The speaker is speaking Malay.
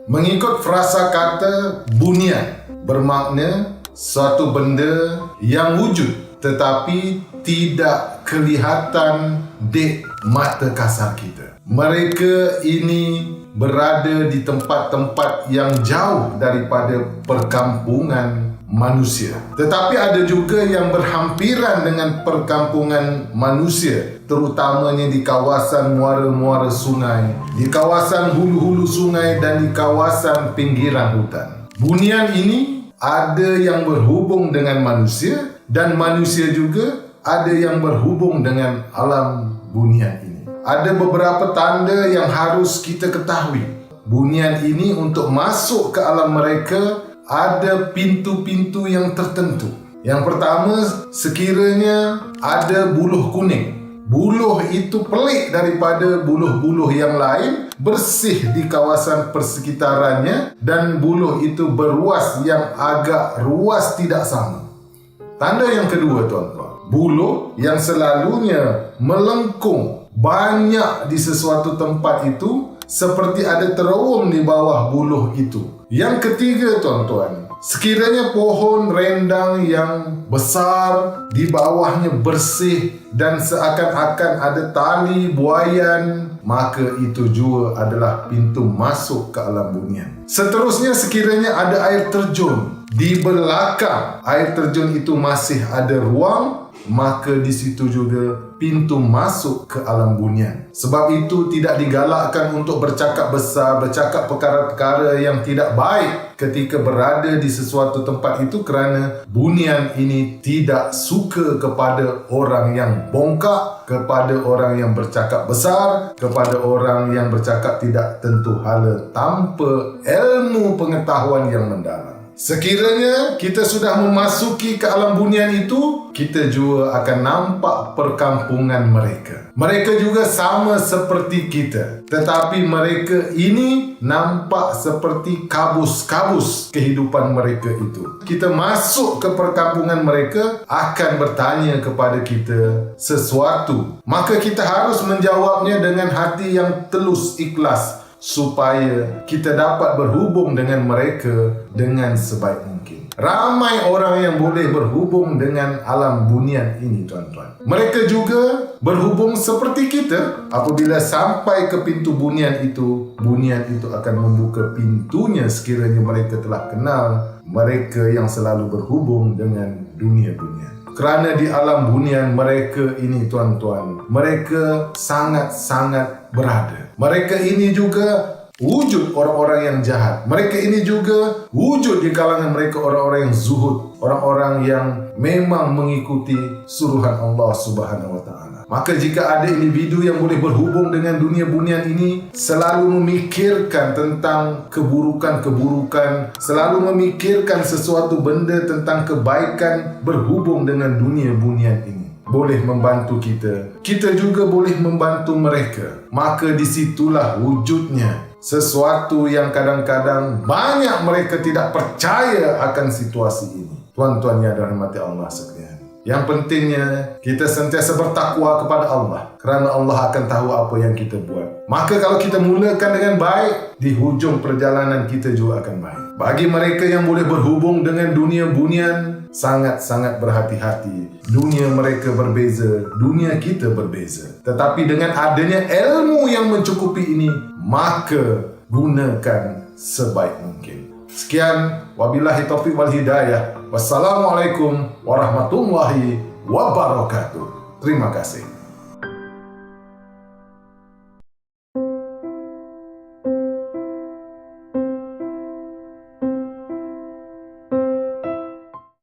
Mengikut frasa kata bunian bermakna suatu benda yang wujud tetapi tidak kelihatan di mata kasar kita. Mereka ini berada di tempat-tempat yang jauh daripada perkampungan manusia. Tetapi ada juga yang berhampiran dengan perkampungan manusia, terutamanya di kawasan muara-muara sungai, di kawasan hulu-hulu sungai dan di kawasan pinggiran hutan. Bunian ini ada yang berhubung dengan manusia dan manusia juga ada yang berhubung dengan alam bunian ini. Ada beberapa tanda yang harus kita ketahui. Bunian ini untuk masuk ke alam mereka ada pintu-pintu yang tertentu. Yang pertama, sekiranya ada buluh kuning. Buluh itu pelik daripada buluh-buluh yang lain, bersih di kawasan persekitarannya dan buluh itu beruas yang agak ruas tidak sama. Tanda yang kedua, tuan-tuan, buluh yang selalunya melengkung banyak di sesuatu tempat itu seperti ada terawum di bawah buluh itu. Yang ketiga, tuan-tuan, sekiranya pohon rendang yang besar di bawahnya bersih dan seakan-akan ada tali buaian, maka itu juga adalah pintu masuk ke alam bunian. Seterusnya, sekiranya ada air terjun di belakang air terjun itu masih ada ruang, maka di situ juga pintu masuk ke alam bunian. Sebab itu tidak digalakkan untuk bercakap besar, bercakap perkara-perkara yang tidak baik ketika berada di sesuatu tempat itu, kerana bunian ini tidak suka kepada orang yang bongkak, kepada orang yang bercakap besar, kepada orang yang bercakap tidak tentu hala tanpa ilmu pengetahuan yang mendalam. Sekiranya kita sudah memasuki ke alam bunian itu, kita juga akan nampak perkampungan mereka. Mereka juga sama seperti kita, tetapi mereka ini nampak seperti kabus-kabus kehidupan mereka itu. Kita masuk ke perkampungan mereka akan bertanya kepada kita sesuatu, maka kita harus menjawabnya dengan hati yang tulus ikhlas, supaya kita dapat berhubung dengan mereka dengan sebaik mungkin. Ramai orang yang boleh berhubung dengan alam bunian ini, tuan-tuan. Mereka juga berhubung seperti kita. Apabila sampai ke pintu bunian itu akan membuka pintunya sekiranya mereka telah kenal mereka yang selalu berhubung dengan dunia bunian. Kerana di alam bunian mereka ini, tuan-tuan, mereka sangat-sangat berada. Mereka ini juga wujud orang-orang yang jahat. Mereka ini juga wujud di kalangan mereka orang-orang yang zuhud, orang-orang yang memang mengikuti suruhan Allah Subhanahu wa taala. Maka jika ada individu yang boleh berhubung dengan dunia bunian ini, selalu memikirkan tentang keburukan-keburukan, selalu memikirkan sesuatu benda tentang kebaikan berhubung dengan dunia bunian ini, boleh membantu kita. Kita juga boleh membantu mereka. Maka disitulah wujudnya sesuatu yang kadang-kadang banyak mereka tidak percaya akan situasi ini. Tuan-tuan yang dirahmati Allah sekalian, yang pentingnya kita sentiasa bertakwa kepada Allah, kerana Allah akan tahu apa yang kita buat. Maka kalau kita mulakan dengan baik, di hujung perjalanan kita juga akan baik. Bagi mereka yang boleh berhubung dengan dunia bunian, sangat-sangat berhati-hati. Dunia mereka berbeza, dunia kita berbeza. Tetapi dengan adanya ilmu yang mencukupi ini, maka gunakan sebaik mungkin. Sekian, wabillahi taufiq wal hidayah. Wassalamualaikum warahmatullahi wabarakatuh. Terima kasih.